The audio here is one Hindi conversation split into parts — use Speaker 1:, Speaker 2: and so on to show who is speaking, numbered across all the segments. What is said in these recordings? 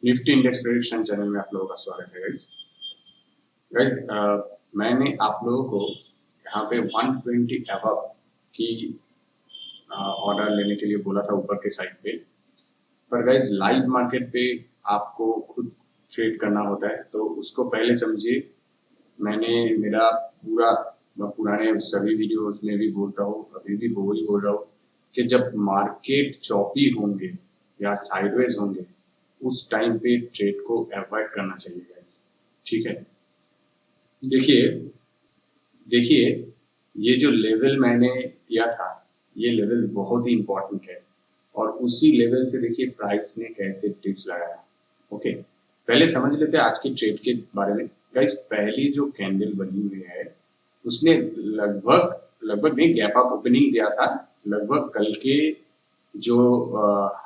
Speaker 1: निफ्टी इंडेक्स प्रेडिक्शन चैनल में आप लोगों का स्वागत है गाइज। मैंने आप लोगों को यहाँ पे 120 अबव की ऑर्डर लेने के लिए बोला था ऊपर के साइड पे, पर गाइज लाइव मार्केट पे आपको खुद ट्रेड करना होता है, तो उसको पहले समझिए। मैंने मेरा पुराने सभी वीडियोस में भी बोलता हूँ, अभी भी वही बोल रहा हूँ कि जब मार्केट चॉपी होंगे या साइडवेज होंगे उस टाइम पे ट्रेड को अवॉइड करना चाहिए गाइस। ठीक है, देखिए ये जो लेवल मैंने दिया था, ये लेवल बहुत ही इम्पोर्टेंट है और उसी लेवल से देखिए प्राइस ने कैसे टिप्स लगाया। ओके, पहले समझ लेते हैं आज की ट्रेड के बारे में गाइस। पहली जो कैंडल बनी हुई है उसने लगभग नहीं, गैप अप ओपनिंग दिया था। लगभग कल के जो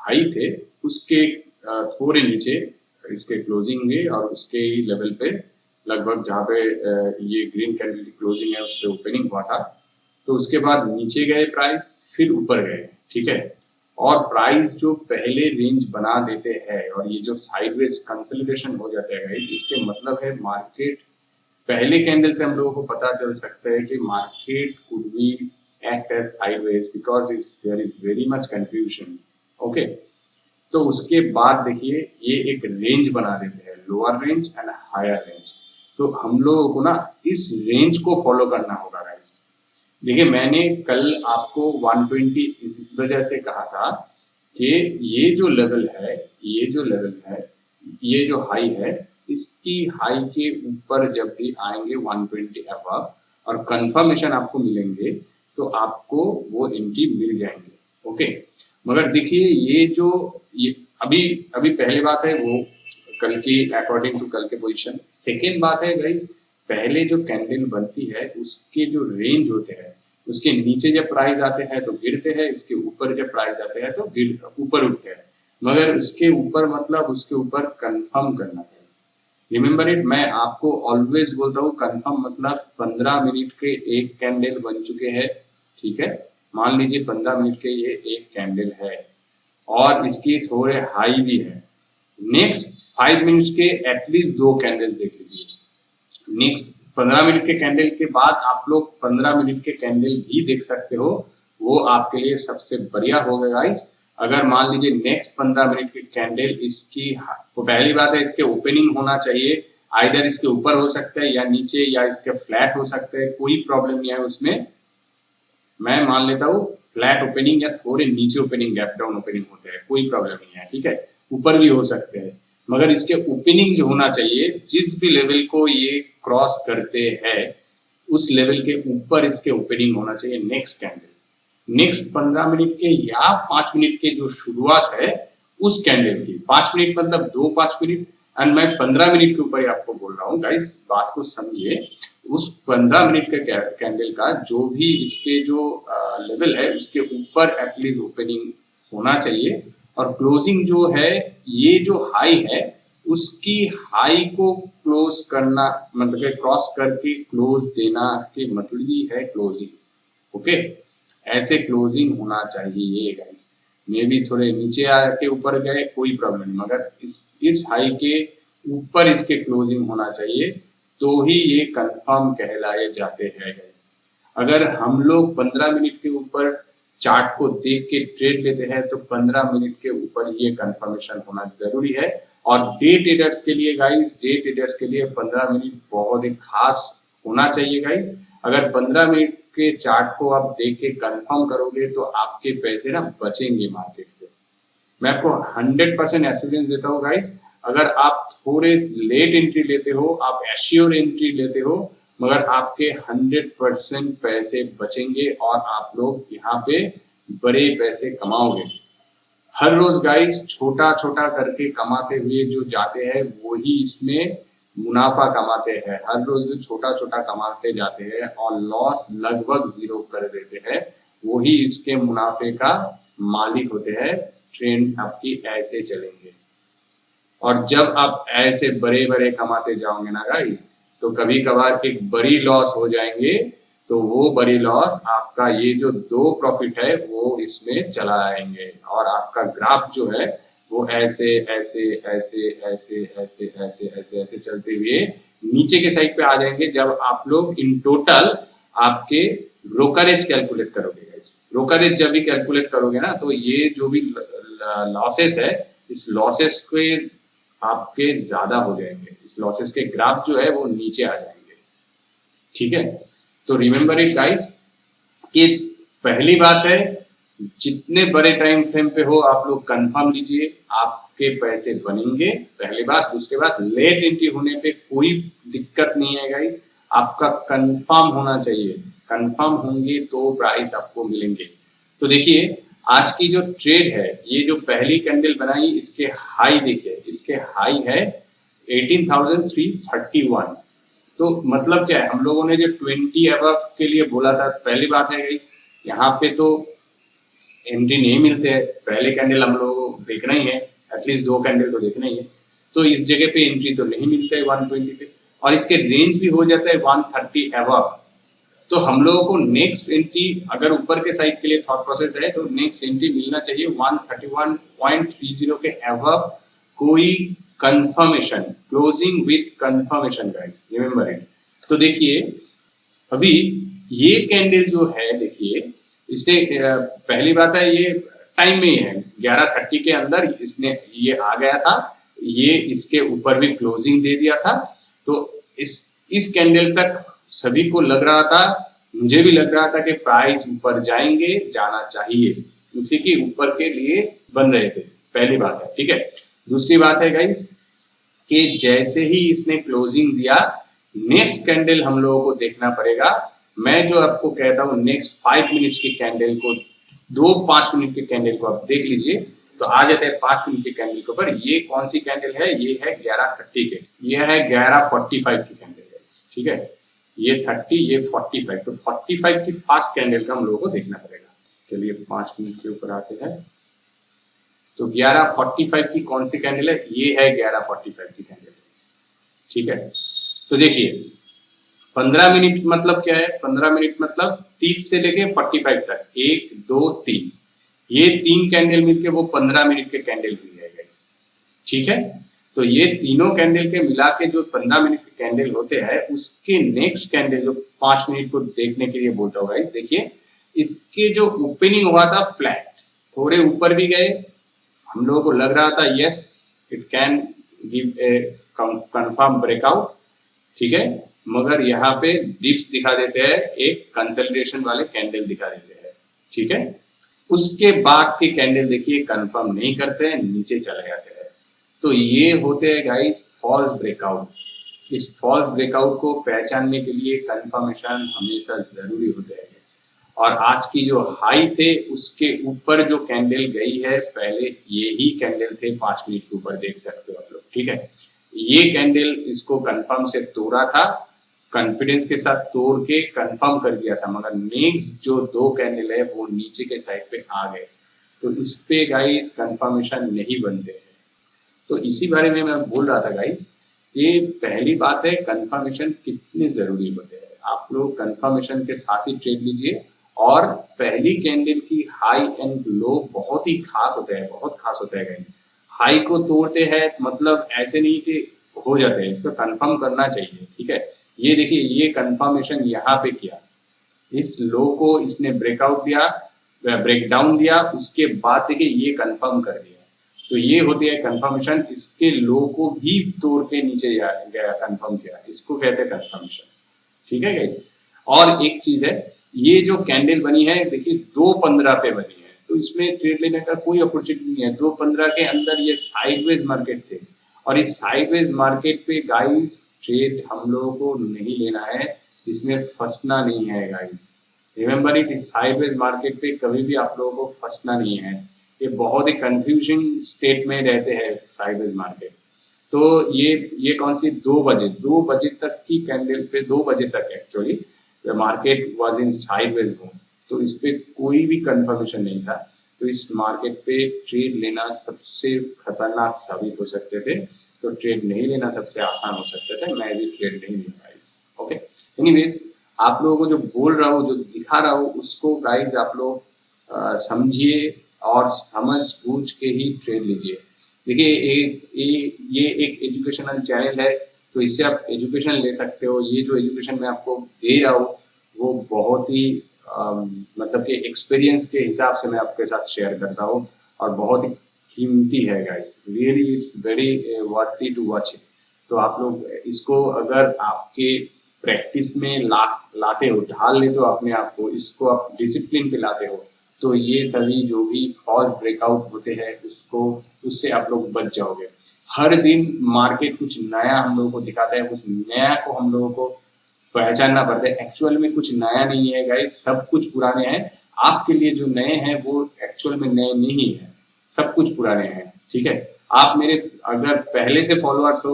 Speaker 1: हाई थे उसके थोड़े नीचे इसके क्लोजिंग हुई और उसके ही लेवल पे लगभग जहाँ पे ये ग्रीन कैंडल की क्लोजिंग है उस पर ओपनिंग हुआ था। तो उसके बाद नीचे गए प्राइस, फिर ऊपर गए। ठीक है, और प्राइस जो पहले रेंज बना देते हैं और ये जो साइडवेज कंसोलिडेशन हो जाता है, इसके मतलब है मार्केट पहले कैंडल से हम लोगों को पता चल सकता है कि market could be act as sideways because there is very much confusion. Okay, तो उसके बाद देखिए ये एक रेंज बना देते हैं, lower range and higher range. तो हम लोगों को ना इस रेंज को फॉलो करना होगा गाइस। देखिए मैंने कल आपको 120 इस वजह से कहा था कि ये जो लेवल है, ये जो हाई है, इसकी हाई के ऊपर जब भी आएंगे 120 अबव और कंफर्मेशन आपको मिलेंगे तो आपको वो एंट्री मिल जाएंगे। ओके, मगर देखिए ये अभी पहली बात है वो कल की अकॉर्डिंग टू कल के पोजीशन। सेकेंड बात है गाइस, पहले जो कैंडल बनती है उसके जो रेंज होते हैं, उसके नीचे जब प्राइस आते हैं तो गिरते हैं, इसके ऊपर जब प्राइस आते हैं तो ऊपर उठते हैं। मगर उसके ऊपर मतलब उसके ऊपर कंफर्म करना है। रिमेंबर इट, मैं आपको ऑलवेज बोलता हूँ कंफर्म मतलब 15 मिनट के एक कैंडल बन चुके हैं। ठीक है, मान लीजिए 15 मिनट के ये एक कैंडल है और इसके थोड़े हाई भी है। नेक्स्ट 5 मिनट्स के एटलीस्ट 2 कैंडल्स देख लीजिए। नेक्स्ट 15 मिनट के कैंडल के बाद आप लोग 15 मिनट के कैंडल भी देख सकते हो, वो आपके लिए सबसे बढ़िया होगा गाइस। अगर मान लीजिए नेक्स्ट 15 मिनट की कैंडल इसकी, तो पहली बात है इसके ओपनिंग होना चाहिए, आइदर इसके ऊपर हो सकता है या नीचे या इसके फ्लैट हो सकता है, कोई प्रॉब्लम नहीं है उसमें। मैं मान लेता हूँ फ्लैट ओपनिंग या थोड़े नीचे ओपनिंग, गैप डाउन ओपनिंग होते हैं, कोई प्रॉब्लम नहीं है। ठीक है, ऊपर भी हो सकते हैं, मगर इसके ओपनिंग जो होना चाहिए, जिस भी लेवल को ये क्रॉस करते हैं उस लेवल के ऊपर इसके ओपनिंग होना चाहिए। नेक्स्ट कैंडल, नेक्स्ट 15 मिनट के या 5 मिनट के जो शुरुआत है उस कैंडल की, 5 मिनट मतलब 2-5 मिनट, एंड मैं 15 मिनट के ऊपर ही आपको बोल रहा हूँ गाइस, बात को समझिए। उस 15 मिनट के कैंडल का जो भी इसके जो लेवल है उसके ऊपर एटलीस्ट ओपनिंग होना चाहिए और क्लोजिंग जो है, ये जो हाई है उसकी हाई को क्लोज करना, मतलब क्रॉस करके क्लोज देना के मतलब ही है क्लोजिंग। ओके, ऐसे क्लोजिंग होना चाहिए गाइस। मे भी थोड़े नीचे आके ऊपर गए कोई प्रॉब्लम नहीं, मगर इस हाई के ऊपर इसके क्लोजिंग होना चाहिए, तो ही ये कंफर्म कहलाए जाते हैं गाइस। अगर हम लोग 15 मिनट के ऊपर चार्ट को देख के ट्रेड लेते हैं तो 15 मिनट के ऊपर ये कंफर्मेशन होना जरूरी है। और डे ट्रेडर्स के लिए गाइस, डे ट्रेडर्स के लिए 15 मिनट बहुत ही खास होना चाहिए गाइस। अगर 15 मिनट के चार्ट को आप देख के कंफर्म करोगे तो आपके पैसे ना बचेंगे मार्केट पे। मैं आपको 100% एश्योरेंस देता हूँ गाइस। अगर आप थोड़े लेट एंट्री लेते हो, आप एश्योर एंट्री लेते हो, मगर आपके 100% पैसे बचेंगे और आप लोग यहाँ पे बड़े पैसे कमाओगे। हर रोज गाइस छोटा छोटा करके कमाते हुए जो जाते हैं वही इसमें मुनाफा कमाते हैं। हर रोज जो छोटा छोटा कमाते जाते हैं और लॉस लगभग 0 कर देते हैं, वही इसके मुनाफे का मालिक होते हैं। ट्रेंड आपकी ऐसे चलेंगे और जब आप ऐसे बड़े बड़े कमाते जाओगे ना गाइस, तो कभी कभार एक बड़ी लॉस हो जाएंगे, तो वो बड़ी लॉस आपका ये जो 2 प्रॉफिट है वो इसमें चला आएंगे और आपका ग्राफ जो है वो ऐसे ऐसे ऐसे ऐसे ऐसे ऐसे ऐसे ऐसे चलते हुए नीचे के साइड पे आ जाएंगे जब आप लोग इन टोटल आपके ब्रोकरेज कैलकुलेट करोगे गाइस। ब्रोकरेज जब भी कैलकुलेट करोगे ना तो ये जो भी लॉसेस है इस लॉसेस के आपके ज्यादा हो जाएंगे, इस लॉसेस के ग्राफ जो है वो नीचे आ जाएंगे। ठीक है, तो रिमेंबर इट गाइस कि पहली बात है जितने बड़े टाइम फ्रेम पे हो आप लोग कंफर्म लीजिए, आपके पैसे बनेंगे पहली बात। दूसरी बात लेट एंट्री होने पे कोई दिक्कत नहीं है गाइस, आपका कंफर्म होना चाहिए, कंफर्म होंगे तो प्राइस आपको मिलेंगे। तो देखिए आज की जो ट्रेड है ये जो पहली कैंडल बनाई इसके हाई देखिए, इसके हाई है 18,331। तो मतलब क्या है, हम लोगों ने जो 20 अबव के लिए बोला था, पहली बात है गाइस यहाँ पे तो एंट्री नहीं मिलते हैं, पहले कैंडल हम लोगों को देखना ही है, एटलीस्ट 2 कैंडल तो देखना ही है। तो इस जगह पे एंट्री तो नहीं मिलता है 120 पे, और इसके रेंज भी हो जाता है 130 अबव। तो हम लोगों को नेक्स्ट एंट्री अगर ऊपर के साइड के लिए थॉट प्रोसेस है तो नेक्स्ट एंट्री मिलना चाहिए 131.30 के अबव, कोई confirmation, closing with confirmation guys, remember it. तो देखिए अभी ये कैंडल जो है देखिए इसने पहली बात है ये टाइम में ही है 11:30 के अंदर इसने ये आ गया था, ये इसके ऊपर भी क्लोजिंग दे दिया था। तो इस कैंडल तक सभी को लग रहा था, मुझे भी लग रहा था कि प्राइस ऊपर जाएंगे, जाना चाहिए, उसी के ऊपर के लिए बन रहे थे, पहली बात है। ठीक है, दूसरी बात है गाइस कि जैसे ही इसने क्लोजिंग दिया नेक्स्ट कैंडल हम लोगों को देखना पड़ेगा। मैं जो आपको कहता हूँ नेक्स्ट 5 मिनट्स की कैंडल को, 5 मिनट के कैंडल को आप देख लीजिए तो आ जाते हैं 5 मिनट के कैंडल के ऊपर। ये कौन सी कैंडल है, ये है 11:30 के, ये है 11:45 की कैंडल है। ठीक है, ये 30 ये 45, तो 45 की फास्ट कैंडल का हम लोगों को देखना पड़ेगा। चलिए 5 मिनट के ऊपर आते हैं, तो 11:45 की कौन सी कैंडल है, ये है 11:45 की कैंडल। ठीक है, तो देखिए 15 मिनट मतलब क्या है, 15 मिनट मतलब 30 से लेके 45 तक, 1 2 3, ये 3 कैंडल मिलके वो 15 मिनट के कैंडल हुई है गाइस। ठीक है, तो ये तीनों कैंडल के मिला के जो 15 मिनट के कैंडल होते हैं उसके नेक्स्ट कैंडल जो 5 मिनट को देखने के लिए बोलता हूँ गाइस, देखिए इसके जो ओपनिंग हुआ था फ्लैट, थोड़े ऊपर भी गए, हम लोगों को लग रहा था yes it can give a confirm breakout. ठीक है, मगर यहाँ पे डिप्स दिखा देते हैं, एक कंसल्टेशन वाले कैंडल दिखा देते हैं। ठीक है, उसके बाद के कैंडल देखिए कंफर्म नहीं करते हैं, नीचे चले जाते हैं। तो ये होते हैं गाइस फॉल्स ब्रेकआउट। इस फॉल्स ब्रेकआउट को पहचानने के लिए कंफर्मेशन हमेशा जरूरी होते हैं गाइस। और आज की जो हाई थे उसके ऊपर जो कैंडल गई है, पहले ये ही कैंडल थे 5 मिनट के ऊपर, देख सकते हो आप लोग। ठीक है, ये कैंडल इसको कंफर्म से तोड़ा था, कॉन्फिडेंस के साथ तोड़ के कंफर्म कर दिया था, मगर नेक्स्ट जो 2 कैंडल है वो नीचे के साइड पे आ गए, तो इस पे गाइस कंफर्मेशन नहीं बनते हैं। तो इसी बारे में मैं बोल रहा था गाइस, ये पहली बात है कंफर्मेशन कितने जरूरी होते हैं। आप लोग कंफर्मेशन के साथ ही ट्रेड लीजिए, और पहली कैंडल की हाई एंड लो बहुत ही खास होते हैं, बहुत खास होता है गाइस। हाई को तोड़ते हैं मतलब ऐसे नहीं कि हो जाते हैं, इसको कंफर्म करना चाहिए। ठीक है, ये देखिए ये कंफर्मेशन यहाँ पे किया, इस लो को इसने ब्रेकआउट दिया, ब्रेक डाउन दिया, उसके बाद देखिए ये कंफर्म कर दिया। तो ये होती है कंफर्मेशन, इसके लो को भी तोड़ के नीचे गया, कंफर्म किया, इसको कहते हैं कंफर्मेशन। ठीक है गाइस, और एक चीज है, ये जो कैंडल बनी है देखिए 2:15 पे बनी है, तो इसमें ट्रेड लेने का कोई अपॉर्चुनिटी नहीं है। 2:15 के अंदर ये साइडवेज मार्केट थे, और इस साइडवेज मार्केट पे गाइस ट्रेड हम लोगों को नहीं लेना है, इसमें फंसना नहीं है गाइस। रिमेंबर इट, इस साइडवेज मार्केट पे कभी भी आप लोगों को फंसना नहीं है, ये बहुत ही कंफ्यूजिंग स्टेट में रहते हैं साइडवेज मार्केट। तो ये कौन सी 2 बजे तक की कैंडल पे, 2 बजे तक actually market was in sideways move, तो इस पे कोई भी कंफर्मेशन नहीं था। तो इस मार्केट पे ट्रेड लेना सबसे खतरनाक साबित हो सकते थे, तो ट्रेड नहीं लेना सबसे आसान हो सकते थे। मैं भी ट्रेड नहीं लूंगा गाइस। ओके, एनीवेज आप लोगों को जो बोल रहा हूँ, जो दिखा रहा हूँ, उसको गाइस आप लोग समझिए और समझ बूझ के ही ट्रेड लीजिए। देखिए ये एक एजुकेशनल चैनल है, तो इससे आप एजुकेशन ले सकते हो। ये जो एजुकेशन मैं आपको दे रहा हूँ वो बहुत ही मतलब कि एक्सपीरियंस के हिसाब से मैं आपके साथ शेयर करता हूँ और बहुत ही कीमती है guys, really it's very worthy to watch it. तो आप लोग इसको अगर आपके प्रैक्टिस में लाते हो, ढाल लेते हो अपने आप को, इसको आप डिसिप्लिन पे लाते हो, तो ये सभी जो भी फॉल्स ब्रेकआउट होते हैं उसको उससे आप लोग बच जाओगे। हर दिन मार्केट कुछ नया हम लोगों को दिखाता है, उस नया को हम लोगों को पहचानना पड़ता है। एक्चुअल में कुछ नया नहीं है गाइस, सब कुछ पुराने हैं। आपके लिए जो नए हैं वो एक्चुअल में नए नहीं है, सब कुछ पुराने हैं। ठीक है, आप मेरे अगर पहले से फॉलोअर्स हो,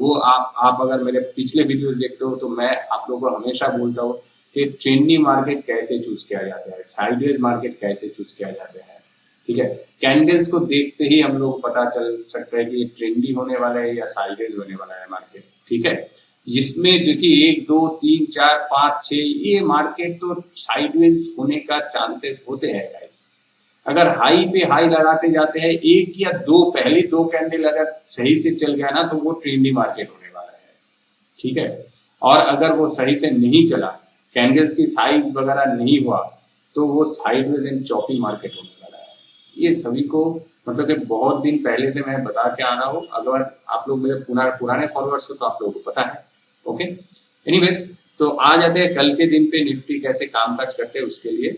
Speaker 1: वो आप अगर मेरे पिछले वीडियोस देखते हो, तो मैं आप लोगों को हमेशा बोलता हूँ कि ट्रेंडी मार्केट कैसे चूज किया जाता है, साइडवेज मार्केट कैसे चूज किया जाता है। ठीक है, कैंडल्स को देखते ही हम लोग को पता चल सकता है कि ये ट्रेंडी होने वाला है या साइडवेज होने वाला है मार्केट। ठीक है, जिसमें देखिए 1 2 3 4 5 6 ये मार्केट तो साइडवेज होने का चांसेस होते हैं गाइस। अगर हाई पे हाई लगाते जाते हैं, एक या दो पहली दो कैंडल अगर सही से चल गया ना, तो वो ट्रेंडी मार्केट होने वाला है। ठीक है, और अगर वो सही से नहीं चला, कैंडल्स की साइज वगैरह नहीं हुआ, तो वो साइडवेज एंड चॉपी मार्केट होने वाला है। ये सभी को मतलब कि बहुत दिन पहले से मैं बता के आ रहा हूँ। अगर आप लोग मेरे पुराने फॉलोअर्स हो तो आप लोगों को पता है। ओके, एनीवेज, तो आ जाते हैं कल के दिन पे निफ्टी कैसे कामकाज करते हैं उसके लिए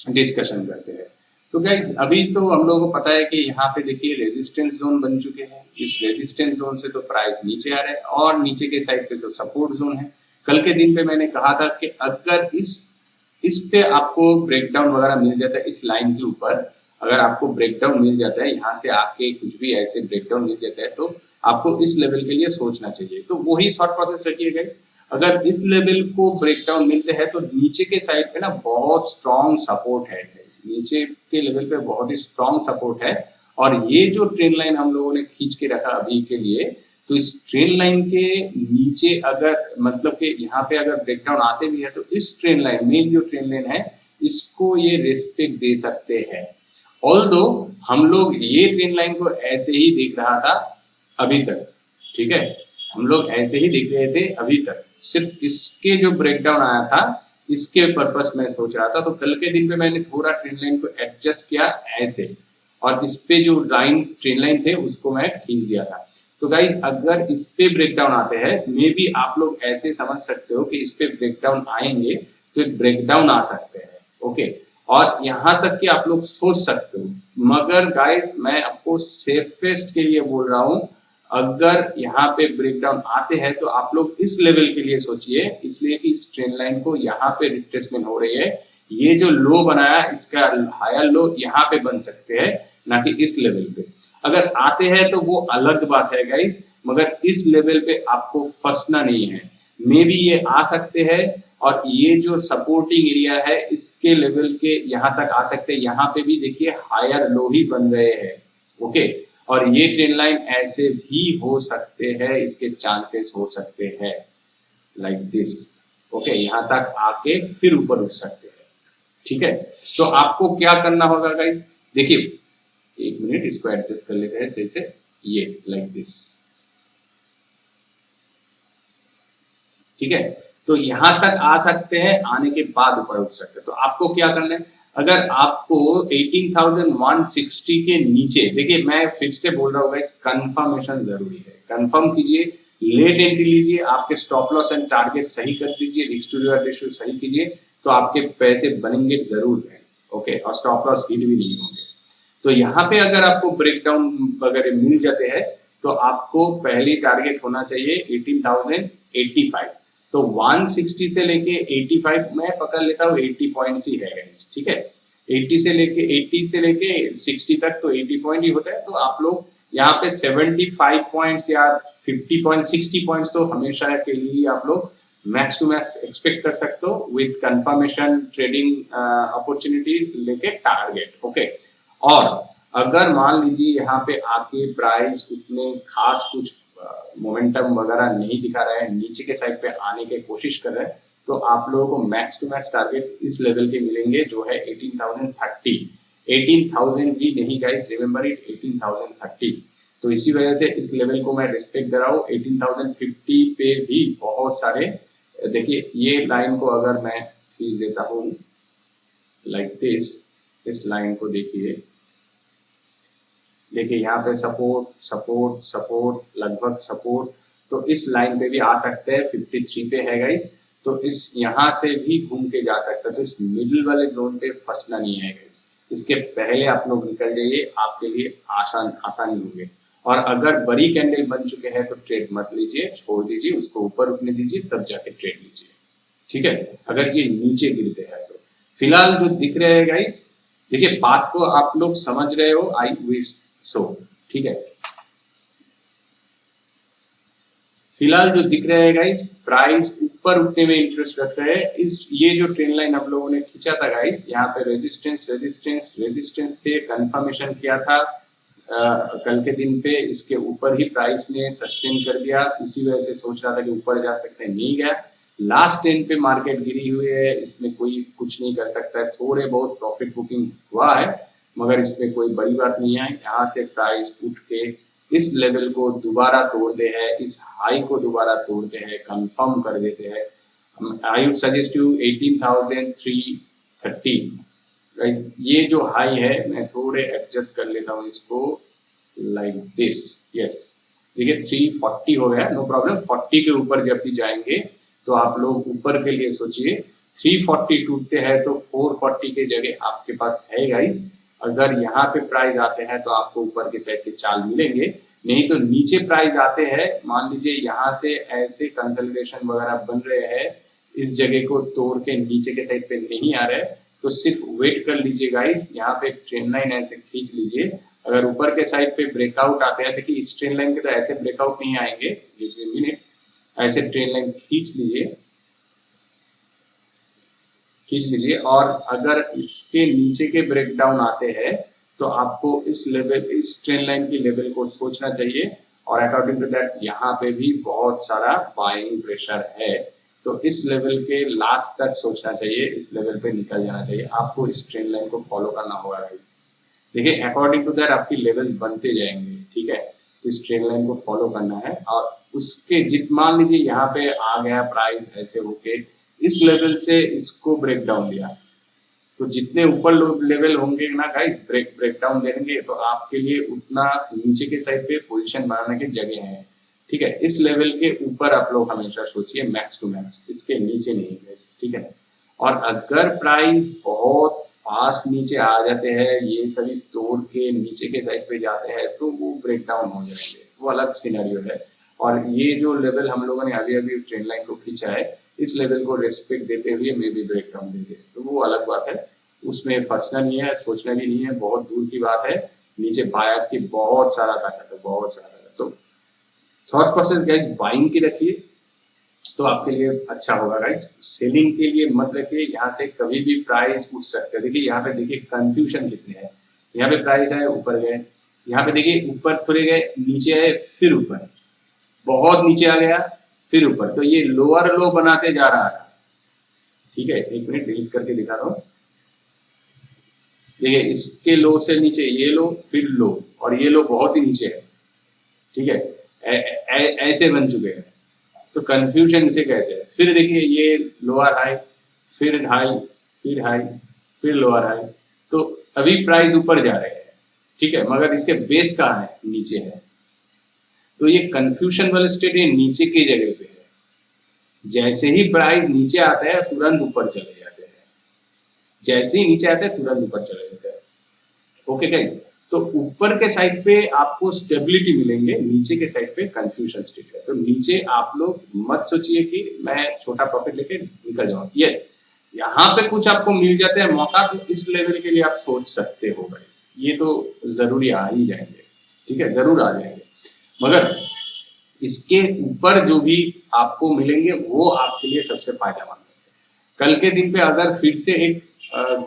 Speaker 1: डिस्कशन करते हैं। तो गाइज अभी तो हम लोगों को पता है कि यहाँ पे देखिए रेजिस्टेंस जोन बन चुके हैं। इस रेजिस्टेंस जोन से तो प्राइस नीचे आ रहा है और नीचे के साइड पे तो सपोर्ट जोन है। कल के दिन पे मैंने कहा था कि अगर इस पे आपको ब्रेकडाउन वगैरह मिल जाता है, इस लाइन के ऊपर अगर आपको ब्रेकडाउन मिल जाता है, यहाँ से आके कुछ भी ऐसे ब्रेकडाउन मिल जाता है, तो आपको इस लेवल के लिए सोचना चाहिए। तो वही थॉट प्रोसेस रखिए गाइज। अगर इस लेवल को ब्रेकडाउन मिलते हैं तो नीचे के साइड पे ना बहुत स्ट्रॉन्ग सपोर्ट है, नीचे के लेवल पे बहुत ही स्ट्रॉन्ग सपोर्ट है। और ये जो ट्रेंड लाइन हम लोगों ने खींच के रखा अभी के लिए, तो इस ट्रेंड लाइन के नीचे अगर मतलब कि यहाँ पे अगर ब्रेकडाउन आते भी है, तो इस ट्रेंड लाइन मेन जो ट्रेंड लाइन है इसको ये रिस्पेक्ट दे सकते हैं। ऑल्दो हम लोग ये ट्रेंड लाइन को ऐसे ही देख रहा था अभी तक। ठीक है, हम लोग ऐसे ही देख रहे थे अभी तक, सिर्फ इसके जो ब्रेकडाउन आया था इसके पर्पस में सोच रहा था। तो कल के दिन पे मैंने थोड़ा ट्रेंड लाइन को एडजस्ट किया ऐसे, और इस पे जो ट्रेंड लाइन थे उसको मैं खींच दिया था। तो गाइज अगर इस पे ब्रेकडाउन आते हैं, मे बी आप लोग ऐसे समझ सकते हो कि इस पे ब्रेकडाउन आएंगे तो एक ब्रेकडाउन आ सकते हैं। ओके, और यहाँ तक कि आप लोग सोच सकते हो, मगर गाइज मैं आपको सेफेस्ट के लिए बोल रहा हूँ, अगर यहाँ पे ब्रेकडाउन आते हैं तो आप लोग इस लेवल के लिए सोचिए, इसलिए कि इस ट्रेंड लाइन को यहाँ पे रिट्रेसमेंट हो रही है। ये जो लो बनाया इसका हायर लो यहाँ पे बन सकते हैं, ना कि इस लेवल पे। अगर आते हैं तो वो अलग बात है गाइस, मगर इस लेवल पे आपको फंसना नहीं है। मे बी ये आ सकते हैं और ये जो सपोर्टिंग एरिया है इसके लेवल के यहाँ तक आ सकते हैं। यहाँ पे भी देखिए हायर लो ही बन रहे हैं। ओके, और ये ट्रेंड लाइन ऐसे भी हो सकते हैं, इसके चांसेस हो सकते हैं लाइक दिस। ओके, यहाँ तक आके फिर ऊपर उठ सकते हैं। ठीक है, तो आपको क्या करना होगा गाइस, देखिए एक मिनट इसको एडजस्ट कर लेते हैं सही से, ये लाइक दिस। ठीक है, तो यहां तक आ सकते हैं, आने के बाद ऊपर उठ सकते हैं। तो आपको क्या करना है, अगर आपको 18,160 के नीचे, देखिए मैं फिर से बोल रहा हूँ गाइस, कंफर्मेशन जरूरी है। कंफर्म कीजिए, लेट एंट्री लीजिए, आपके स्टॉप लॉस एंड टारगेट सही कर दीजिए, रिस्क टू रिवॉर्ड रेशियो सही कीजिए, तो आपके पैसे बनेंगे जरूर गाइस। ओके, और स्टॉप लॉस हिट भी नहीं होंगे। तो यहाँ पे अगर आपको ब्रेकडाउन वगैरह मिल जाते हैं, तो आपको पहली टारगेट होना चाहिए 18,085। तो 160 से लेके 85 मैं पकड़ लेता हूँ, 80 पॉइंट्स ही है गाइस। ठीक है, 80 से लेके 60 तक तो 80 पॉइंट ही होता है। तो आप लोग यहाँ पे 75 पॉइंट्स या 50 पॉइंट 60 पॉइंट्स तो हमेशा के लिए आप लोग मैक्स टू मैक्स एक्सपेक्ट कर सकते हो विथ कंफर्मेशन ट्रेडिंग अपॉर्चुनिटी लेके टारगेट। ओके, और अगर मान लीजिए यहाँ पे आके प्राइस उतने खास कुछ मोमेंटम वगैरह नहीं दिखा रहा है, नीचे के साइड पे आने की कोशिश कर रहा है, तो आप लोगों को मैक्स टू मैक्स टारगेट इस लेवल के मिलेंगे जो है 18,030। 18,000 भी नहीं गाइस, रिमेंबर इट, 18,030। तो इसी वजह से इस लेवल को मैं रिस्पेक्ट दे रहा हूँ। 18,050 पे भी बहुत सारे, देखिए ये लाइन को अगर मैं खींच देता हूँ लाइक दिस, इस लाइन को देखिए यहाँ पे सपोर्ट सपोर्ट सपोर्ट, लगभग सपोर्ट, तो इस लाइन पे भी आ सकते हैं, 53 पे है गाइस, तो इस यहाँ से भी घूम के जा सकता है। तो इस मिडिल वाले जोन पे फंसना नहीं है गाइस, इसके पहले आप लोग निकल जाइए, आपके लिए आसानी होगी। और अगर बड़ी कैंडल बन चुके हैं तो ट्रेड मत लीजिए, छोड़ दीजिए, उसको ऊपर उठने दीजिए, तब जाके ट्रेड लीजिए, ठीक है। अगर ये नीचे गिरते हैं तो फिलहाल जो दिख रहे हैं गाइस, देखिए बात को आप लोग समझ रहे हो, आई विश सो, ठीक है। फिलहाल जो दिख रहा है गाइस, प्राइस ऊपर उठने में इंटरेस्ट रख रहे हैं। इस ये जो ट्रेंड लाइन आप लोगों ने खींचा था गाइस, यहाँ पे रेजिस्टेंस रेजिस्टेंस रेजिस्टेंस थे, कंफर्मेशन किया था कल के दिन पे, इसके ऊपर ही प्राइस ने सस्टेन कर दिया, इसी वजह से सोच रहा था कि ऊपर जा सकते हैं, नहीं गया। लास्ट ट्रेंड पे मार्केट गिरी हुई है, इसमें कोई कुछ नहीं कर सकता है, थोड़े बहुत प्रॉफिट बुकिंग हुआ है, मगर इसमें कोई बड़ी बात नहीं है। यहाँ से प्राइस उठ के इस लेवल को दोबारा तोड़ते हैं, इस हाई को दोबारा तोड़ते हैं, कंफर्म कर देते हैं। आई वुड सजेस्ट यू 18,330, ये जो हाई है, मैं थोड़े एडजस्ट कर लेता हूँ इसको लाइक दिस, यस, देखिए 340 हो गया, नो प्रॉब्लम। 40 के ऊपर जब भी जाएंगे तो आप लोग ऊपर के लिए सोचिए। 340 टूटते हैं तो 440 के जगह आपके पास है गाइस। अगर यहाँ पे प्राइस आते हैं तो आपको ऊपर के साइड के चाल मिलेंगे, नहीं तो नीचे प्राइस आते हैं, मान लीजिए यहाँ से ऐसे कंसोलिडेशन वगैरह बन रहे हैं, इस जगह को तोड़ के नीचे के साइड पे नहीं आ रहे, तो सिर्फ वेट कर लीजिए गाइस। यहाँ पे एक ट्रेंड लाइन ऐसे खींच लीजिए, अगर ऊपर के साइड पे ब्रेकआउट आते हैं, देखिए इस ट्रेंड लाइन के तो ऐसे ब्रेकआउट नहीं आएंगे, मिनट ऐसे ट्रेंड लाइन खींच लीजिए, और अगर इसके नीचे के ब्रेकडाउन आते हैं तो आपको इस लेवल, इस ट्रेंड लाइन की लेवल को सोचना चाहिए, और अकॉर्डिंग टू दैट यहाँ पे भी बहुत सारा बाइंग प्रेशर है, तो इस लेवल के लास्ट तक सोचना चाहिए, इस लेवल पे निकल जाना चाहिए, आपको इस ट्रेंड लाइन को फॉलो करना होगा गाइस। देखिए अकॉर्डिंग टू दैट आपकी लेवल्स बनते जाएंगे, ठीक है, तो इस ट्रेंड लाइन को फॉलो करना है, और उसके मान लीजिए यहाँ पे आ गया प्राइस ऐसे होके इस लेवल से इसको ब्रेक डाउन दिया, तो जितने ऊपर लेवल होंगे ना गाइस, ब्रेक डाउन देंगे तो आपके लिए उतना नीचे के साइड पे पोजीशन बनाने की जगह है, ठीक है। इस लेवल के ऊपर आप लोग हमेशा सोचिए, मैक्स टू मैक्स, इसके नीचे नहीं गाइस, ठीक है। और अगर प्राइस बहुत फास्ट नीचे आ जाते हैं, ये सभी तोड़ के नीचे के साइड पे जाते हैं, तो वो ब्रेक डाउन हो जाएंगे, वो अलग सिनेरियो है। और ये जो लेवल हम लोगों ने अभी अभी ट्रेंड लाइन को खींचा है, इस लेवल को रेस्पेक्ट देते हुए मे भी ब्रेक डाउन दे दे, तो वो अलग बात है, उसमें फंसना नहीं है, सोचना भी नहीं है, बहुत दूर की बात है। नीचे बायर्स की बहुत सारा ताकत है, बहुत सारा ताकत। तो थॉट प्रोसेस गाइस बाइंग की रखिए तो आपके लिए अच्छा होगा गाइस, सेलिंग के लिए मत रखिए, यहाँ से कभी भी प्राइस उठ सकते हैं। देखिए यहाँ पे देखिए कंफ्यूजन कितने हैं, यहाँ पे प्राइस आए ऊपर गए, यहाँ पे देखिए ऊपर थोड़े गए, नीचे आए, फिर ऊपर, बहुत नीचे आ गया, फिर ऊपर, तो ये लोअर लो बनाते जा रहा था, ठीक है। एक मिनट डिलीट करके दिखा रहा हूँ, देखिए इसके लो से नीचे ये लो, फिर लो, और ये लो बहुत ही नीचे है, ठीक है, ऐसे बन चुके हैं, तो कंफ्यूजन इसे कहते हैं। फिर देखिए ये लोअर हाई, फिर हाई, फिर हाई, फिर लोअर हाई, तो अभी प्राइस ऊपर जा रहे हैं, ठीक है, मगर इसके बेस कहाँ है, नीचे है, तो ये कंफ्यूजन वाले स्टेट ये नीचे की जगह पे है। जैसे ही प्राइस नीचे आता है तुरंत ऊपर चले जाते हैं, जैसे ही नीचे आता है तुरंत ऊपर चले जाते हैं, ओके गाइस। तो ऊपर के साइड पे आपको स्टेबिलिटी मिलेंगे, नीचे के साइड पे कंफ्यूजन स्टेट है। तो नीचे आप लोग मत सोचिए कि मैं छोटा प्रॉफिट लेके निकल जाऊंगा, यस यहाँ पे कुछ आपको मिल जाता है मौका, तो इस लेवल के लिए आप सोच सकते हो गाइस, ये तो जरूरी आ ही जाएंगे, ठीक है, जरूर आ जाएंगे, मगर इसके ऊपर जो भी आपको मिलेंगे वो आपके लिए सबसे फायदेमंद है। कल के दिन पे अगर फिर से एक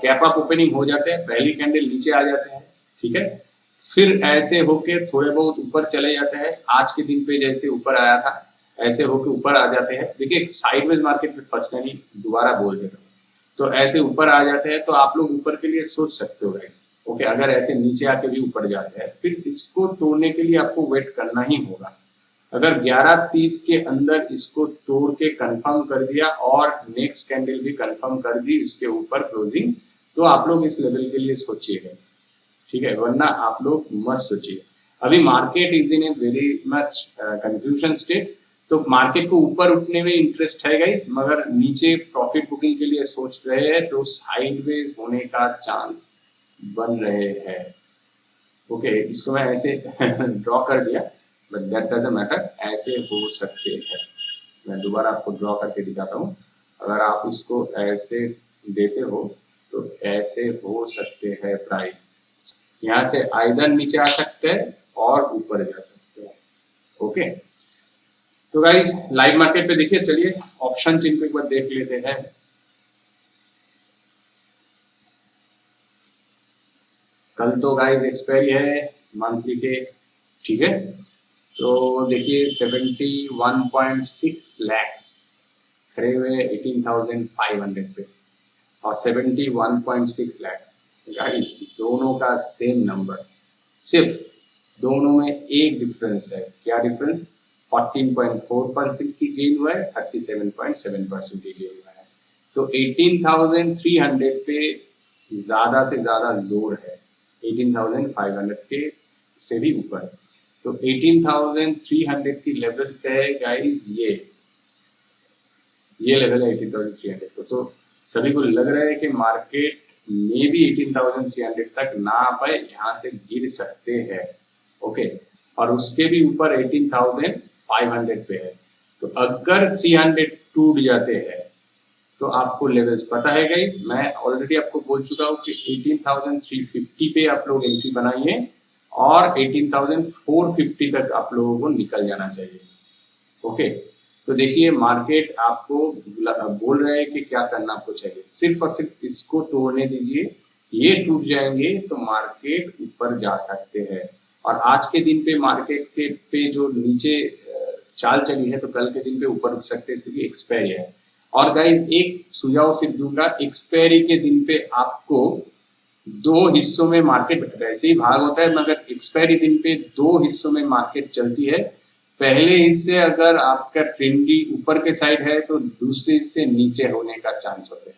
Speaker 1: गैप अप ओपनिंग हो जाते हैं, पहली कैंडल नीचे आ जाते हैं, ठीक है, फिर ऐसे होके थोड़े बहुत ऊपर चले जाते हैं, आज के दिन पे जैसे ऊपर आया था ऐसे होके ऊपर आ जाते हैं। देखिए साइडवेज मार्केट में फंसना नहीं, दोबारा बोल देता हूँ, तो ऐसे ऊपर आ जाते हैं, तो आप लोग ऊपर के लिए सोच सकते हो गाइस, ओके, अगर ऐसे नीचे आके भी ऊपर जाते हैं फिर इसको तोड़ने के लिए आपको वेट करना ही होगा। अगर 11:30 के अंदर इसको तोड़ के कंफर्म कर दिया और नेक्स्ट कैंडल भी कंफर्म कर दी इसके ऊपर क्लोजिंग, तो आप लोग इस लेवल के लिए सोचिएगा, ठीक है, वरना आप लोग मत सोचिए। अभी market is in a very much confusion state, तो मार्केट को ऊपर उठने में इंटरेस्ट है गाइस, मगर नीचे प्रॉफिट बुकिंग के लिए सोच रहे हैं तो साइडवेज होने का चांस बन रहे हैं। ओके, इसको मैं ऐसे ड्रॉ कर दिया, बट दैट डजंट मैटर, ऐसे हो सकते हैं। मैं दोबारा आपको ड्रॉ करके दिखाता हूँ। अगर आप इसको ऐसे देते हो तो ऐसे हो सकते हैं प्राइस, यहाँ से आइदर नीचे आ सकते हैं और ऊपर जा सकते हैं। ओके, तो गाइस लाइव मार्केट पे देखिए, चलिए ऑप्शन चेन को एक बार देख लेते हैं। कल तो गाइस एक्सपायरी है मंथली के, ठीक है, तो देखिए 71.6 लैक्स खड़े हुए 18,500 पे और 71.6 लैक्स गाइस, दोनों का सेम नंबर, सिर्फ दोनों में एक डिफरेंस है। क्या डिफरेंस? 14.4% की गेन हुआ है, 37.7% की गेन हुआ है। तो 18,300 पे ज़्यादा से ज़्यादा जोर है, 18,500 के से भी ऊपर। तो 18,300 की लेवल से गाइस ये लेवल है 18,300 को। तो सभी को लग रहा है कि मार्केट में भी 18,300 तक ना आ पाए, यहाँ से गिर सकते हैं। ओके, और उसके भी ऊपर 18,500 पे है। तो अगर 300 टूट जाते हैं तो आपको लेवल्स पता है गाइस, मैं ऑलरेडी आपको बोल चुका हूँ कि 18,350 पे आप लोग एंट्री बनाइए और 18,450 तक आप लोगों को निकल जाना चाहिए। ओके, तो देखिए मार्केट आपको बोल रहा है कि क्या करना आपको चाहिए, सिर्फ और सिर्फ इसको तोड़ने दीजिए, ये टूट जाएंगे तो मार्केट ऊपर जा सकते हैं। और आज के दिन पे मार्केट के पे जो नीचे चाल चली है तो कल के दिन पे ऊपर उठ सकते हैं, इसलिए एक्सपायरी है। और गाइस एक सुझाव सिर्फ दूंगा, एक्सपायरी के दिन पे आपको दो हिस्सों में मार्केट वैसे ही भाग होता है, मगर एक्सपायरी दिन पे दो हिस्सों में मार्केट चलती है। पहले हिस्से अगर आपका ट्रेंडी ऊपर के साइड है तो दूसरे हिस्से नीचे होने का चांस होते हैं,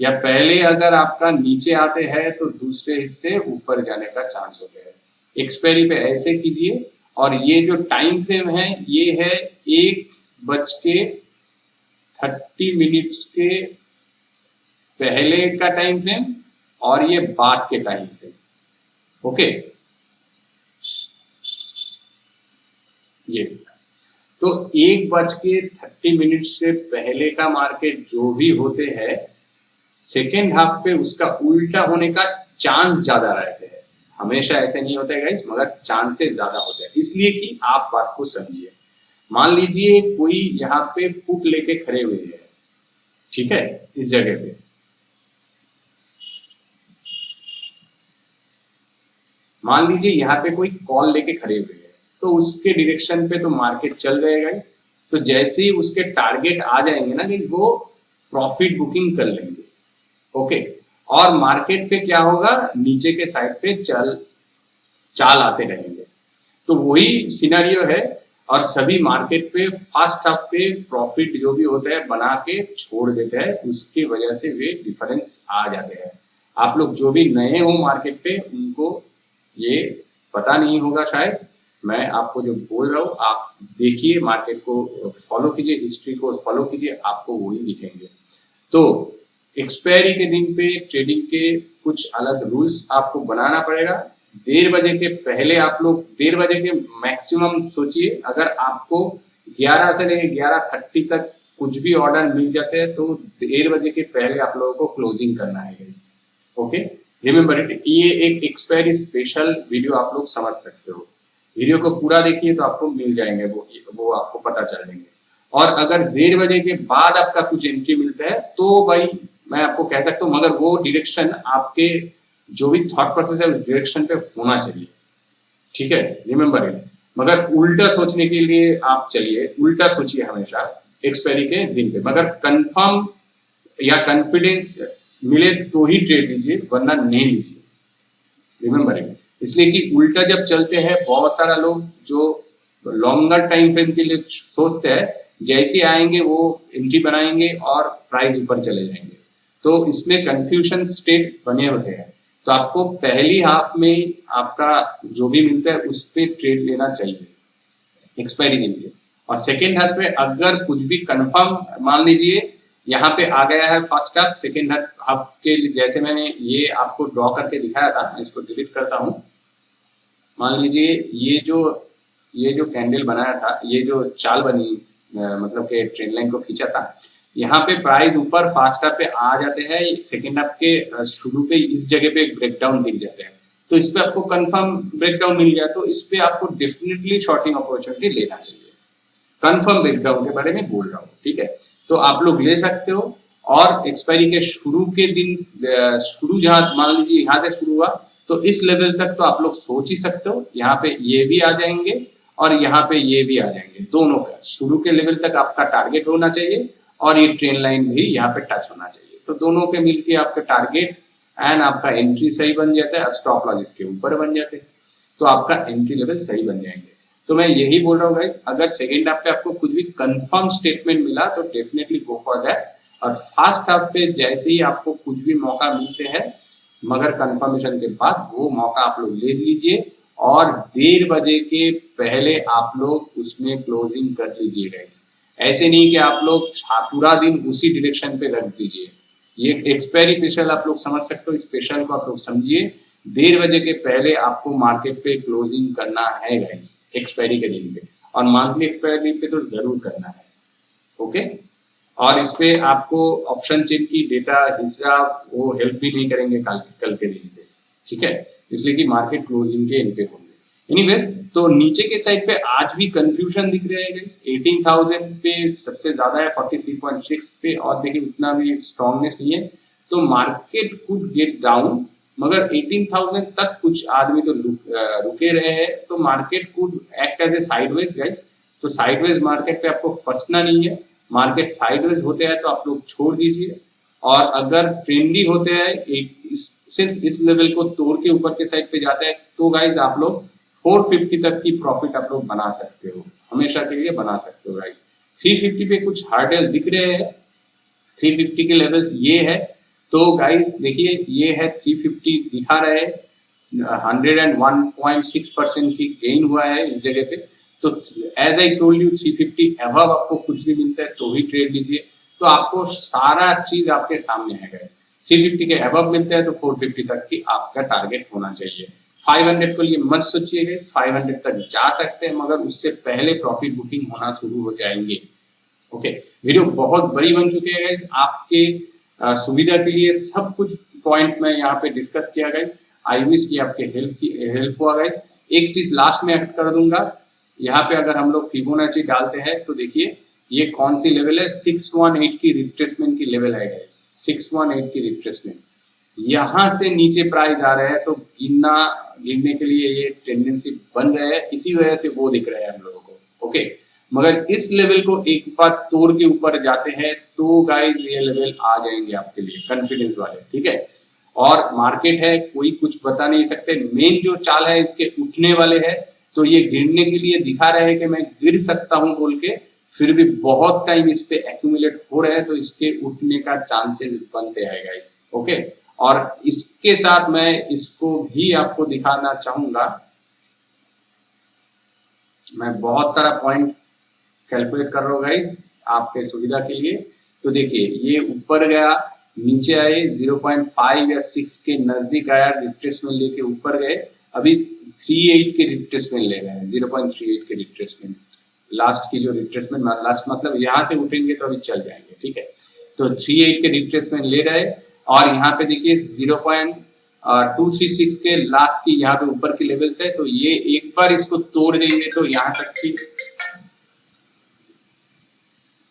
Speaker 1: या पहले अगर आपका नीचे आते हैं तो दूसरे हिस्से ऊपर जाने का चांस होते हैं। एक्सपायरी पे ऐसे कीजिए। और ये जो टाइम फ्रेम है ये है 1:30 के पहले का टाइम फ्रेम और ये बाद के टाइम फ्रेम। ओके, ये तो 1:30 से पहले का मार्केट जो भी होते हैं सेकेंड हाफ पे उसका उल्टा होने का चांस ज्यादा रहते हैं। हमेशा ऐसे नहीं होता है गाइस, मगर चांसेस ज्यादा होते हैं, इसलिए कि आप बात को समझिए। मान लीजिए कोई यहाँ पे पुट लेके खड़े हुए हैं, ठीक है, इस जगह पे मान लीजिए यहाँ पे कोई कॉल लेके खड़े हुए हैं, तो उसके डायरेक्शन पे तो मार्केट चल रहा है गाइस। तो जैसे ही उसके टारगेट आ जाएंगे ना गाइस, वो प्रॉफिट बुकिंग कर लेंगे। ओके, और मार्केट पे क्या होगा, नीचे के साइड पे चाल आते रहेंगे। तो वही सिनेरियो है, और सभी मार्केट पे फर्स्ट हाफ पे प्रॉफिट जो भी होता है बना के छोड़ देते हैं, उसकी वजह से वे डिफरेंस आ जाते हैं। आप लोग जो भी नए हो मार्केट पे उनको ये पता नहीं होगा शायद, मैं आपको जो बोल रहा हूँ आप देखिए, मार्केट को फॉलो कीजिए, हिस्ट्री को फॉलो कीजिए, आपको वही दिखेंगे। तो एक्सपायरी के दिन पे ट्रेडिंग के कुछ अलग रूल्स आपको बनाना पड़ेगा। 1:30 बजे के पहले आप लोग 1:30 बजे के मैक्सिमम सोचिए, अगर आपको 11 से लेकर 11:30 तक कुछ भी ऑर्डर मिल जाते हैं तो 1:30 बजे के पहले आप लोगों को क्लोजिंग करना है गाइस। ओके, रिमेंबर इट, ये एक एक्सपायरी स्पेशल वीडियो आप लोग समझ सकते हो। वीडियो को पूरा देखिए तो आपको मिल जाएंगे, वो आपको पता चल जाएंगे। और अगर 1:30 बजे के बाद आपका कुछ एंट्री मिलता है तो भाई मैं आपको कह सकता हूँ, मगर वो डायरेक्शन आपके जो भी थॉट प्रोसेस है उस डायरेक्शन पे होना चाहिए, ठीक है, रिमेंबर इट। मगर उल्टा सोचने के लिए आप चलिए, उल्टा सोचिए हमेशा एक्सपायरी के दिन पे, मगर कंफर्म या कॉन्फिडेंस मिले तो ही ट्रेड लीजिए, वरना नहीं लीजिए। Remember it. इसलिए कि उल्टा जब चलते हैं, बहुत सारा लोग जो लॉन्गर टाइम फ्रेम के लिए सोचते हैं, जैसे आएंगे वो एंट्री बनाएंगे और प्राइस ऊपर चले जाएंगे, तो इसमें कंफ्यूजन स्टेट बने होते हैं। तो आपको पहली हाफ में आपका जो भी मिलता है उस पर ट्रेड लेना चाहिए एक्सपायरी दिन के, और सेकेंड हाफ में अगर कुछ भी कंफर्म, मान लीजिए यहाँ पे आ गया है फर्स्ट हाफ, सेकेंड हाफ के जैसे मैंने ये आपको ड्रॉ करके दिखाया था, मैं इसको डिलीट करता हूँ। मान लीजिए ये जो कैंडल बनाया था, ये जो चाल बनी, मतलब के ट्रेंड लाइन को खींचा था, यहाँ पे प्राइस ऊपर फास्ट हाफ पे आ जाते हैं, सेकेंड हाफ के शुरू पे इस जगह पे ब्रेकडाउन दिख जाते हैं, तो इस पे आपको कंफर्म ब्रेकडाउन मिल गया, तो इस पे आपको डेफिनेटली शॉर्टिंग अपॉर्चुनिटी लेना चाहिए। कंफर्म ब्रेकडाउन के बारे में बोल रहा हूँ, ठीक है। तो आप लोग ले सकते हो, और एक्सपायरी के शुरू के दिन, शुरू जहां मान लीजिए यहाँ से शुरू हुआ, तो इस लेवल तक तो आप लोग सोच ही सकते हो, यहाँ पे ये भी आ जाएंगे और यहाँ पे ये भी आ जाएंगे, दोनों का शुरू के लेवल तक आपका टारगेट होना चाहिए, और ये ट्रेन लाइन भी यहाँ पे टच होना चाहिए, तो दोनों के मिलके आपका टारगेट एंड आपका एंट्री सही बन जाता है, स्टॉप लॉस इसके ऊपर बन जाते हैं, तो आपका एंट्री लेवल सही बन जाएंगे। तो मैं यही बोल रहा हूँ गाइस, अगर सेकेंड हाफ पे आपको कुछ भी कंफर्म स्टेटमेंट मिला तो डेफिनेटली गो फॉर दैट, और फर्स्ट हाफ पे जैसे ही आपको कुछ भी मौका मिलते हैं, मगर कंफर्मेशन के बाद वो मौका आप लोग ले लीजिए, और 1:30 बजे के पहले आप लोग उसमें क्लोजिंग कर लीजिए गाइस। ऐसे नहीं कि आप लोग पूरा दिन उसी डायरेक्शन पे रख दीजिए। ये एक्सपायरी स्पेशल आप लोग समझ सकते हो, स्पेशल को आप लोग समझिए, 1:30 बजे के पहले आपको मार्केट पे क्लोजिंग करना है गाइस, एक्सपायरी के दिन पे, और मंथली एक्सपायरी पे तो जरूर करना है, ओके। और इस पे आपको ऑप्शन चेन की डेटा हिसाब वो हेल्प भी नहीं करेंगे कल के दिन पे, ठीक है, इसलिए कि मार्केट क्लोजिंग के इन पे होंगे। एनीवेज, तो नीचे के साइड पे आज भी कंफ्यूजन दिख रहा है गाइस, 18,000 पे सबसे ज्यादा है, 43.6 पे, और देखिए उतना भी स्ट्रॉन्गनेस नहीं है, तो मार्केट कुड गेट डाउन, मगर 18,000 तक कुछ आदमी तो रुके रहे हैं, तो market could act as a sideways guys. तो साइडवेज मार्केट पे आपको फंसना नहीं है, मार्केट साइडवेज होते हैं तो आप लोग छोड़ दीजिए, और अगर ट्रेंडी होते हैं सिर्फ इस लेवल को तोड़ के ऊपर के साइड पे जाते हैं, तो गाइज आप लोग 450 तक की प्रॉफिट आप लोग बना सकते हो, हमेशा के लिए बना सकते हो गाइज। 350 पे कुछ हार्डल दिख रहे हैं, 350 के लेवल्स ये है, तो गाइज देखिए ये है 350 दिखा रहे हैं, 101.6% की गेन हुआ है इस जगह पे। तो as I told you 350 above आपको कुछ भी मिलता है तो ही ट्रेड लीजिए, तो आपको सारा चीज आपके सामने है गाइस। 350 के अबव मिलते हैं तो 450 तक की आपका टारगेट होना चाहिए। 500 को लिए मत सोचिए गाइस, 500 तक जा सकते हैं, मगर उससे पहले प्रॉफिट बुकिंग होना शुरू हो जाएंगे, ओके। वीडियो बहुत बड़ी बन चुकी है गाइस, आपके सुविधा के लिए सब कुछ पॉइंट मैं यहाँ पे डिस्कस किया गाइस। आई विश की आपके हेल्प हुआ गाइस। एक चीज लास्ट में ऐड कर दूंगा, यहाँ पे अगर हम लोग फिबोनाची डालते हैं तो देखिए ये कौन सी लेवल है, 618 की रिट्रेसमेंट की लेवल है गाइस, 618 की रिट्रेसमेंट। यहाँ से नीचे प्राइस आ रहे हैं, तो गिनने के लिए ये टेंडेंसी बन रहा है, इसी वजह से वो दिख रहा है हम लोगों को, ओके। मगर इस लेवल को एक बार तोड़ के ऊपर जाते हैं तो गाइस ये लेवल आ जाएंगे आपके लिए कॉन्फिडेंस वाले, ठीक है। और मार्केट है, कोई कुछ बता नहीं सकते, मेन जो चाल है इसके उठने वाले है, तो ये गिरने के लिए दिखा रहे हैं कि मैं गिर सकता हूं बोल के, फिर भी बहुत टाइम इस पे एक्यूमुलेट हो रहे हैं, तो इसके उठने का चांसेस बनते हैं गाइस, ओके। और इसके साथ मैं इसको भी आपको दिखाना चाहूंगा, मैं बहुत सारा पॉइंट कैलकुलेट कर रहा हूँ गाइस आपके सुविधा के लिए। तो देखिए ये ऊपर गया, नीचे आए, 0.5 या 6 के नजदीक आया, रिट्रेसमेंट लेके ऊपर गए, अभी 38 के रिट्रेसमेंट ले रहे हैं, 0.38 के रिट्रेसमेंट, लास्ट की जो रिट्रेसमेंट, लास्ट मतलब यहाँ से उठेंगे तो अभी चल जाएंगे, ठीक है। तो 38 के रिट्रेसमेंट ले रहे, और यहाँ पे देखिए 0.236 के लास्ट की यहाँ पे ऊपर की लेवल्स है, तो ये एक बार इसको तोड़ देंगे तो यहाँ तक की,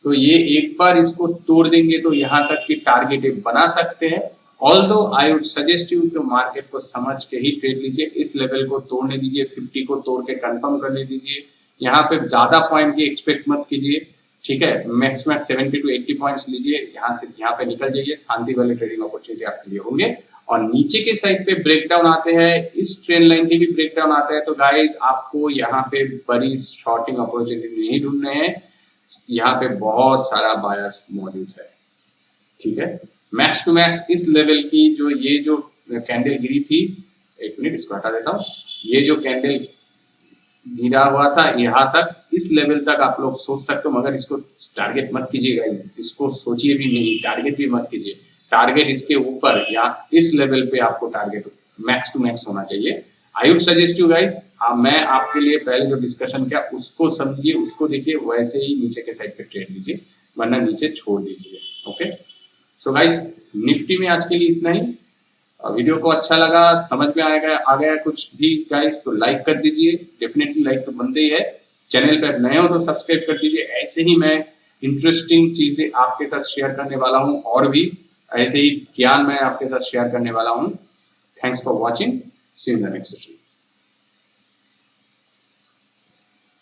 Speaker 1: तो ये एक बार इसको तोड़ देंगे तो यहाँ तक की टारगेट बना सकते हैं। Although I would suggest you कि मार्केट को समझ के ही ट्रेड लीजिए, इस लेवल को तोड़ने दीजिए, 50 को तोड़ के कंफर्म करने दीजिए, यहाँ पे ज्यादा पॉइंट की एक्सपेक्ट मत कीजिए, ठीक है। मैक्स 70 to 80 पॉइंट्स लीजिए, यहाँ से यहाँ पे निकल जाइए, शांति वाले ट्रेडिंग अपॉर्चुनिटी आपके लिए होंगे। और नीचे के साइड पे ब्रेकडाउन आते हैं, इस ट्रेंड लाइन के भी ब्रेकडाउन आते हैं। तो गाइज आपको यहाँ पे बड़ी शॉर्टिंग अपॉर्चुनिटी नहीं ढूंढने हैं, यहाँ पे बहुत सारा बायर्स मौजूद है। ठीक है, मैक्स टू मैक्स इस लेवल की जो ये जो कैंडल गिरी थी, एक मिनट इसको हटा देता हूँ, ये जो कैंडल गिरा हुआ था यहाँ तक, इस लेवल तक आप लोग सोच सकते हो, मगर इसको टारगेट मत कीजिएगा, इसको सोचिए भी नहीं, टारगेट भी मत कीजिए। टारगेट इसके ऊपर या इस लेवल पे आपको टारगेट मैक्स टू मैक्स होना चाहिए। I would suggest you guys, मैं आपके लिए पहले जो डिस्कशन किया उसको समझिए, उसको देखिए, वैसे ही नीचे के साइड पे ट्रेड लीजिए, वरना नीचे छोड़ दीजिए। ओके, सो गाइज निफ्टी में आज के लिए इतना ही। वीडियो को अच्छा लगा, समझ में आ गया कुछ भी गाइस, तो लाइक कर दीजिए, डेफिनेटली लाइक तो बनते ही है। चैनल पर नए हो तो सब्सक्राइब कर दीजिए, ऐसे ही मैं इंटरेस्टिंग चीजें आपके साथ शेयर करने वाला हूँ, और भी ऐसे ही ज्ञान मैं आपके साथ शेयर करने वाला हूँ। Thanks for watching, see you in the next session.